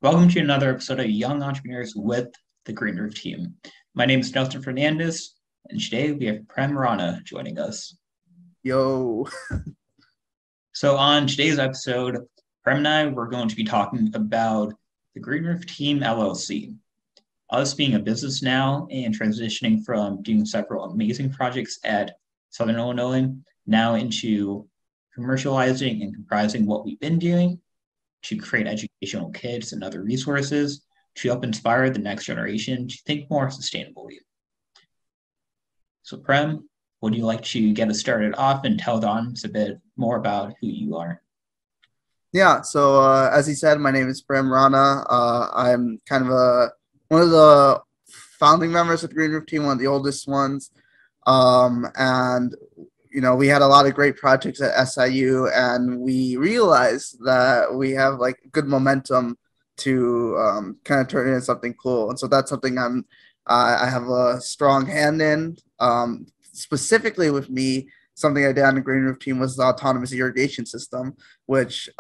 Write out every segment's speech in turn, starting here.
Welcome to another episode of Young Entrepreneurs with the Green Roof Team. My name is Nelson Fernandez, and today we have Prem Rana joining us. Yo. So on today's episode, Prem and I were going to be talking about the Green Roof Team LLC. Us being a business now and transitioning from doing several amazing projects at Southern Illinois now into commercializing and comprising what we've been doing to create educational kits and other resources to help inspire the next generation to think more sustainably. So, Prem, would you like to get us started off and tell the audience a bit more about who you are? Yeah, so as he said, my name is Prem Rana. I'm kind of one of the founding members of the Green Roof Team, one of the oldest ones. And we had a lot of great projects at SIU, and we realized that we have like good momentum to kind of turn into something cool. And so that's something I have a strong hand in. Specifically with me, something I did on the Green Roof Team was the autonomous irrigation system, which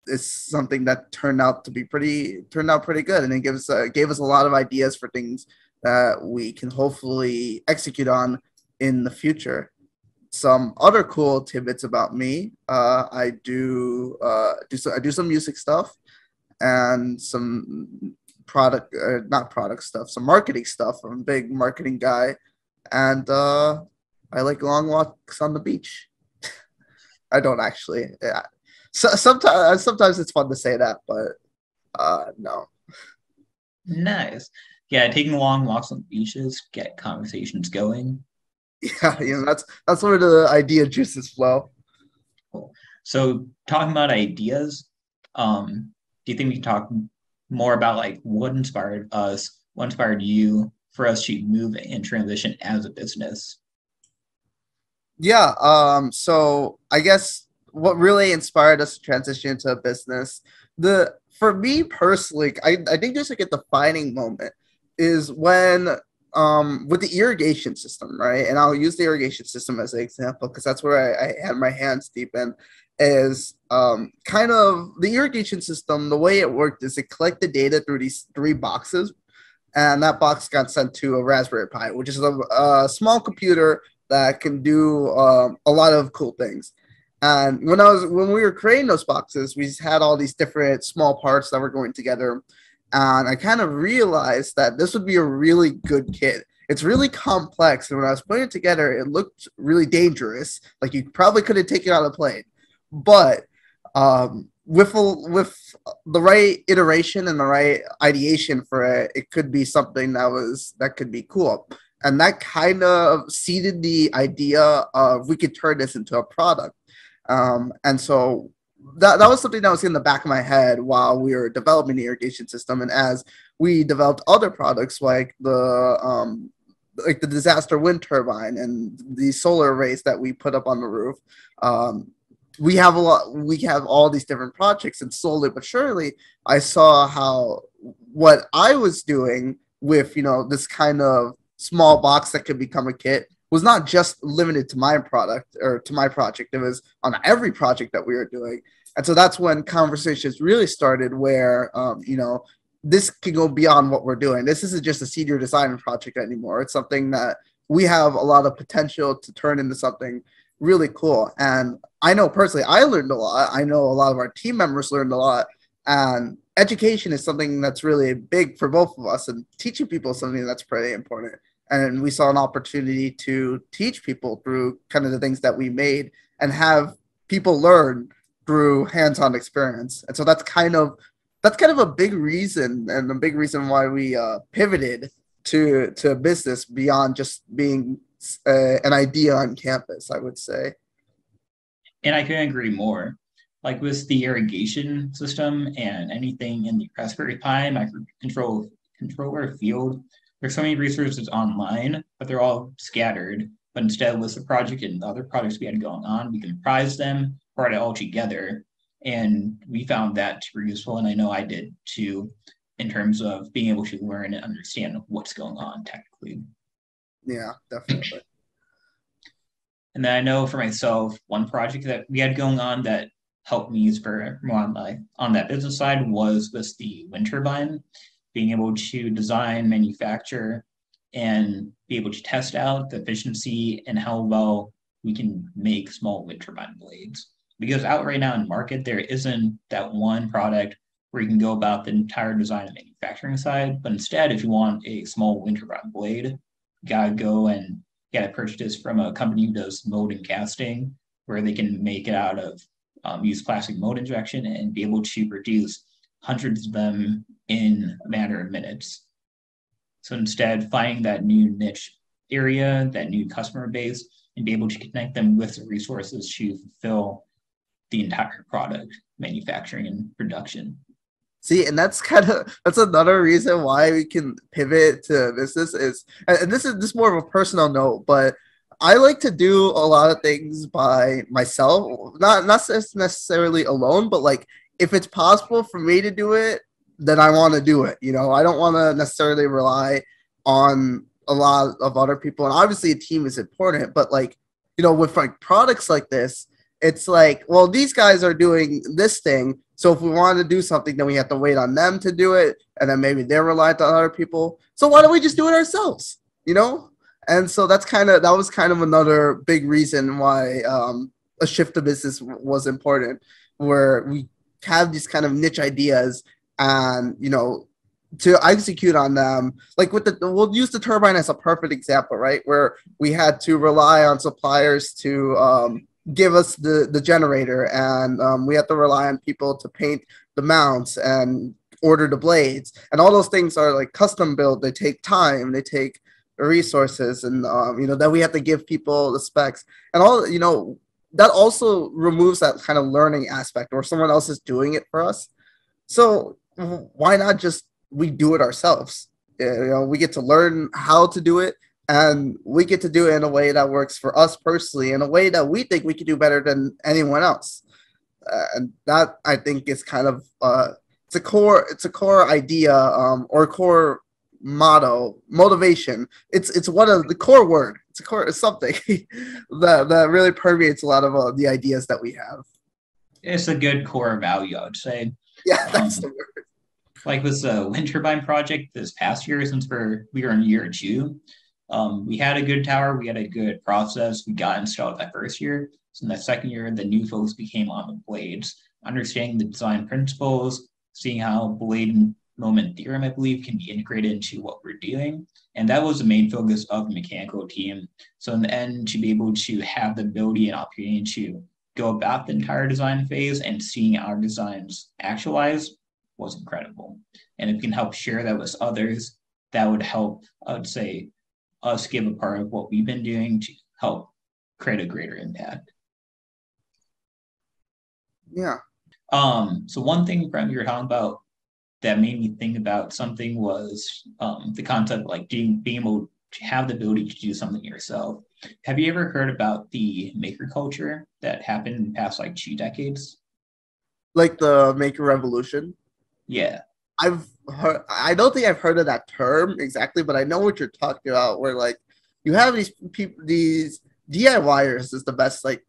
is something that turned out pretty good, and it gave us a lot of ideas for things that we can hopefully execute on in the future. Some other cool tidbits about me: I do some music stuff and some not product stuff, some marketing stuff. I'm a big marketing guy, and I like long walks on the beach. I don't actually. Yeah. So sometimes it's fun to say that, but no. Nice. Yeah, taking long walks on beaches, get conversations going. Yeah, that's where the idea juices flow. Cool. So, talking about ideas, do you think we can talk more about like what inspired us, what inspired you for us to move and transition as a business? Yeah. So I guess what really inspired us to transition into a business, the for me personally, I think there's like a defining moment is when with the irrigation system, right? And I'll use the irrigation system as an example because that's where I had my hands deep in. Is kind of the irrigation system. The way it worked is it collected data through these three boxes, and that box got sent to a Raspberry Pi, which is a small computer that can do a lot of cool things. And when we were creating those boxes, we had all these different small parts that were going together, and I kind of realized that this would be a really good kit. It's really complex, and when I was putting it together, it looked really dangerous. Like you probably couldn't take it on a plane, but with the right iteration and the right ideation for it, it could be something that could be cool. And that kind of seeded the idea of we could turn this into a product. And so that was something that was in the back of my head while we were developing the irrigation system. And as we developed other products like the disaster wind turbine and the solar arrays that we put up on the roof, we have all these different projects, and slowly but surely I saw how what I was doing with this kind of small box that could become a kit was not just limited to my product or to my project. It was on every project that we were doing. And so that's when conversations really started where, this can go beyond what we're doing. This isn't just a senior design project anymore. It's something that we have a lot of potential to turn into something really cool. And I know personally, I learned a lot. I know a lot of our team members learned a lot. And education is something that's really big for both of us, and teaching people is something that's pretty important. And we saw an opportunity to teach people through kind of the things that we made and have people learn through hands-on experience. And so that's kind of a big reason, and a big reason why we pivoted to business beyond just being an idea on campus, I would say. And I couldn't agree more. Like with the irrigation system and anything in the Raspberry Pi controller field, there's so many resources online, but they're all scattered. But instead, with the project and the other projects we had going on, we comprised them, brought it all together, and we found that super useful. And I know I did too, in terms of being able to learn and understand what's going on technically. Yeah, definitely. And then I know for myself, one project that we had going on that helped me for more on that business side was the wind turbine, being able to design, manufacture, and be able to test out the efficiency and how well we can make small wind turbine blades. Because out right now in the market, there isn't that one product where you can go about the entire design and manufacturing side. But instead, if you want a small wind turbine blade, you gotta go and get it purchased from a company who does mold and casting, where they can make it out of use plastic mold injection and be able to produce hundreds of them in a matter of minutes. So instead, finding that new niche area, that new customer base, and be able to connect them with the resources to fulfill the entire product manufacturing and production. See, and that's another reason why we can pivot to business is, and this is just more of a personal note, but I like to do a lot of things by myself, not necessarily alone, but like if it's possible for me to do it, then I want to do it. You know, I don't want to necessarily rely on a lot of other people, and obviously a team is important, but like, you know, with like products like this, it's like, well, these guys are doing this thing. So if we want to do something, then we have to wait on them to do it. And then maybe they're reliant on other people. So why don't we just do it ourselves? You know? And so that was kind of another big reason why a shift to business was important, where we have these kind of niche ideas and, you know, to execute on them. Like we'll use the turbine as a perfect example, right? Where we had to rely on suppliers to, give us the generator, and we have to rely on people to paint the mounts and order the blades, and all those things are like custom built. They take time, they take resources, and you know, that we have to give people the specs and all, you know, that also removes that kind of learning aspect, or someone else is doing it for us. So why not just we do it ourselves? You know, we get to learn how to do it, and we get to do it in a way that works for us personally, in a way that we think we can do better than anyone else. And that, I think, is kind of it's a core idea, or core motto, motivation. It's one of the core word. It's something that really permeates a lot of the ideas that we have. It's a good core value, I would say. Yeah, that's the Um, word. like with the wind turbine project this past year, since we were in year two, we had a good tower, we had a good process, we got installed that first year. So in that second year, the new focus became on the blades, understanding the design principles, seeing how blade moment theorem, I believe, can be integrated into what we're doing. And that was the main focus of the mechanical team. So in the end, to be able to have the ability and opportunity to go about the entire design phase and seeing our designs actualized was incredible. And if we can help share that with others, that would help, I would say, us give a part of what we've been doing to help create a greater impact. Yeah. So one thing, Brent, you were talking about that made me think about something was the concept of like being able to have the ability to do something yourself. Have you ever heard about the maker culture that happened in the past like 2 decades? Like the maker revolution. Yeah. I don't think I've heard of that term exactly, but I know what you're talking about. Where like you have these people, these DIYers is the best like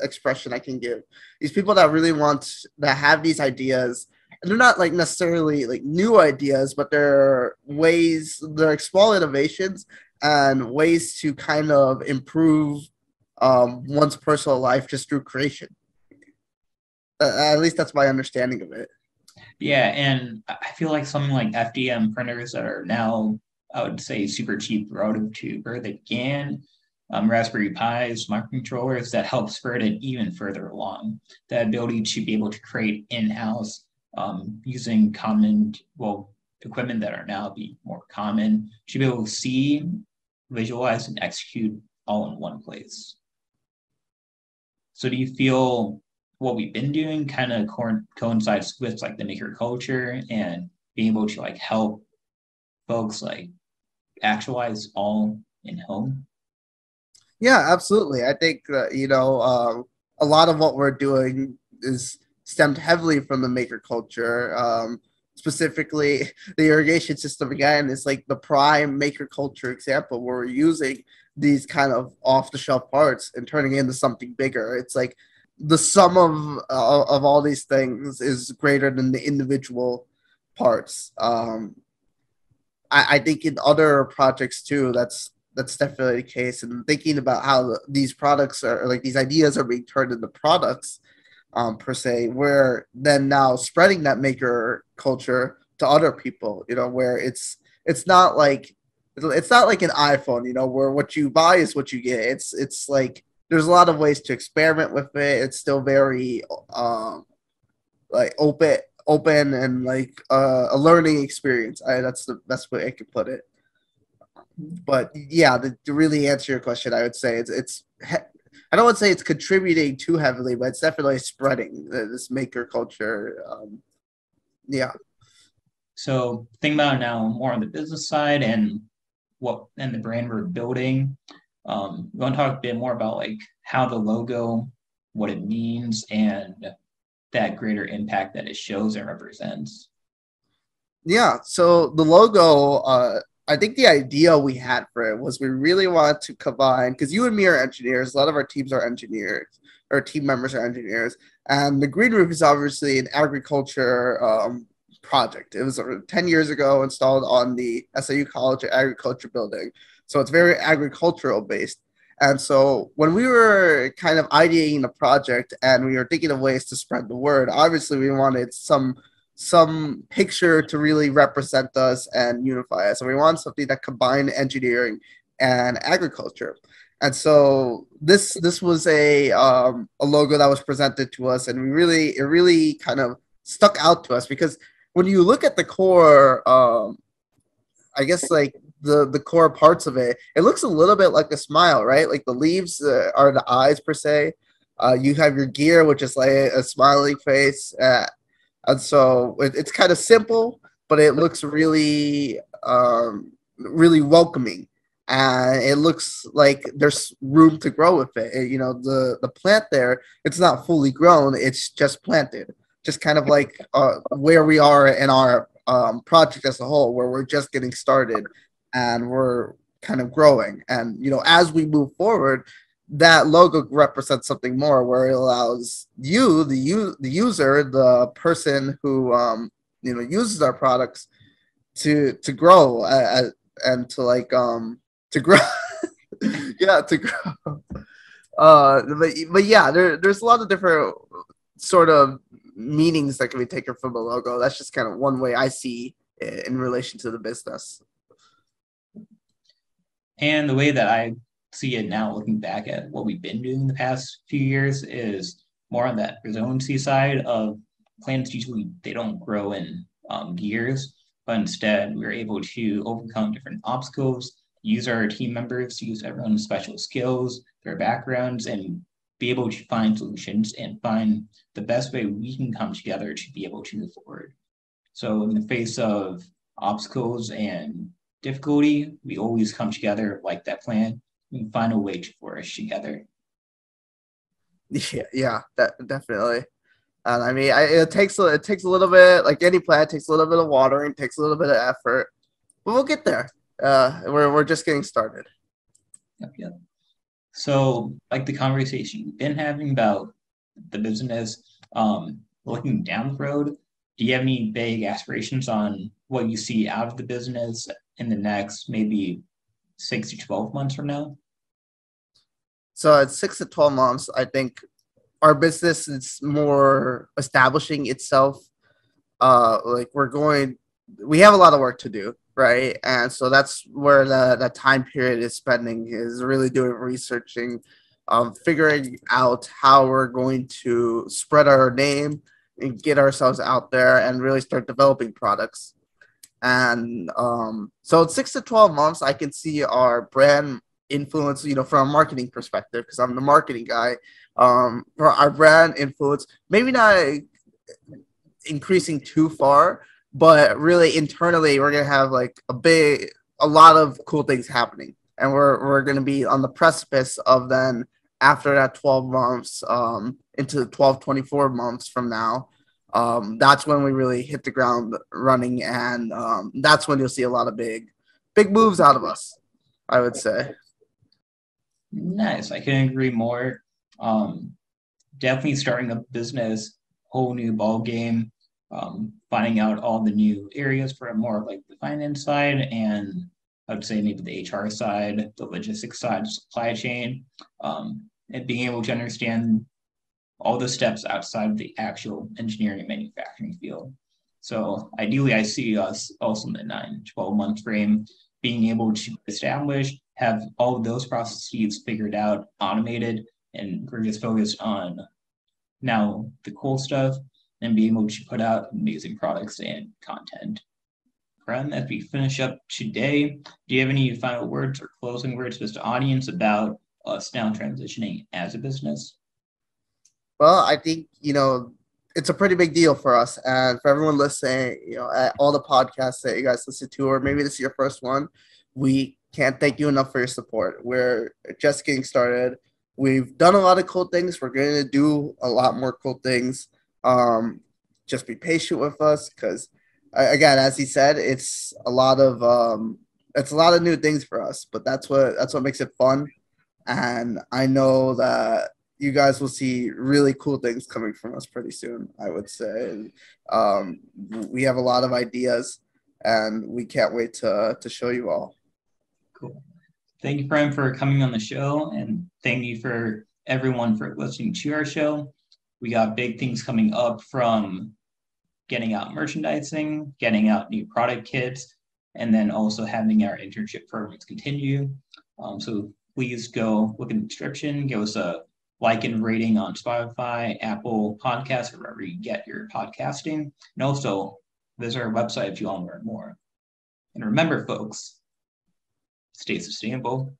expression I can give. These people that really that have these ideas, and they're not like necessarily like new ideas, but they're small innovations and ways to kind of improve one's personal life just through creation. At least that's my understanding of it. Yeah, and I feel like something like FDM printers that are now, I would say, super cheap relative to where they began, Raspberry Pis, microcontrollers, that help spread it even further along. That ability to be able to create in-house using equipment that are now be more common, to be able to see, visualize, and execute all in one place. So do you feel what we've been doing kind of coincides with like the maker culture and being able to like help folks like actualize all in home? Yeah, absolutely. I think that, you know, a lot of what we're doing is stemmed heavily from the maker culture. Specifically, the irrigation system, again, is like the prime maker culture example where we're using these kind of off the shelf parts and turning it into something bigger. It's like the sum of all these things is greater than the individual parts. I think in other projects too, that's definitely the case. And thinking about how these products are like these ideas are being turned into products, per se, where then now spreading that maker culture to other people, where it's not like it's not like an iPhone, where what you buy is what you get. It's like there's a lot of ways to experiment with it. It's still very like open and like a learning experience. That's the best way I could put it. But yeah, to really answer your question, I would say it's I don't want to say it's contributing too heavily, but it's definitely spreading this maker culture. Yeah. So think about it now more on the business side and the brand we're building. We want to talk a bit more about like how the logo, what it means, and that greater impact that it shows and represents. Yeah. So the logo, I think the idea we had for it was we really wanted to combine, because you and me are engineers. A lot of our teams are engineers, or team members are engineers, and the Green Roof is obviously an agriculture project. It was 10 years ago installed on the SIU College Agriculture building, so it's very agricultural based. And so when we were kind of ideating the project and we were thinking of ways to spread the word, obviously we wanted some picture to really represent us and unify us. And we want something that combined engineering and agriculture. And so this was a logo that was presented to us, and it really kind of stuck out to us because when you look at the core, I guess like the core parts of it, it looks a little bit like a smile, right? Like the leaves are the eyes per se. You have your gear, which is like a smiling face. And so it's kind of simple, but it looks really, really welcoming. And it looks like there's room to grow with it. The plant there, it's not fully grown, it's just planted. Just kind of like where we are in our project as a whole, where we're just getting started and we're kind of growing. And, as we move forward, that logo represents something more, where it allows you, the user, the person who uses our products to grow and to like to grow. Yeah, to grow. But yeah, there's a lot of different sort of meanings that can be taken from the logo. That's just kind of one way I see it in relation to the business. And the way that I see it now, looking back at what we've been doing the past few years, is more on that resiliency side of plants. Usually they don't grow in gears, but instead we're able to overcome different obstacles, use our team members, use everyone's special skills, their backgrounds, and be able to find solutions and find the best way we can come together to be able to move forward. So in the face of obstacles and difficulty, we always come together like that plan and find a way to flourish together. Yeah, definitely. And I mean, it takes a little bit, like any plant, takes a little bit of watering, takes a little bit of effort, but we'll get there. We're just getting started. Yep. So, like the conversation you've been having about the business, looking down the road, do you have any big aspirations on what you see out of the business in the next maybe 6 to 12 months from now? So at 6 to 12 months, I think our business is more establishing itself. Like we have a lot of work to do, right? And so that's where that time period is spending, is really doing researching, figuring out how we're going to spread our name and get ourselves out there and really start developing products. And so in 6 to 12 months, I can see our brand influence, from a marketing perspective, because I'm the marketing guy. For our brand influence, maybe not increasing too far, but really internally, we're gonna have like a lot of cool things happening, and we're gonna be on the precipice of then after that 12 months, into 12, 24 months from now. That's when we really hit the ground running, and that's when you'll see a lot of big moves out of us, I would say. Nice. I couldn't agree more. definitely starting a business, whole new ball game, finding out all the new areas for more of like the finance side, and I would say maybe the HR side, the logistics side, supply chain, and being able to understand all the steps outside of the actual engineering and manufacturing field. So ideally, I see us also in the 9-12 month frame being able to establish, have all of those processes figured out, automated, and we're just focused on now the cool stuff and be able to put out amazing products and content. Prem, as we finish up today, do you have any final words or closing words to the audience about us now transitioning as a business? Well, I think, it's a pretty big deal for us and for everyone listening, at all the podcasts that you guys listen to, or maybe this is your first one. We can't thank you enough for your support. We're just getting started. We've done a lot of cool things. We're going to do a lot more cool things. Just be patient with us because, again, as he said, it's a lot of new things for us. But that's what makes it fun. And I know that you guys will see really cool things coming from us pretty soon, I would say. We have a lot of ideas, and we can't wait to show you all. Cool. Thank you, Prem, for coming on the show, and thank you for everyone for listening to our show. We got big things coming up, from getting out merchandising, getting out new product kits, and then also having our internship programs continue. So please go look in the description, give us a like and rating on Spotify, Apple Podcasts, or wherever you get your podcasting. And also visit our website if you want to learn more. And remember, folks, stay sustainable,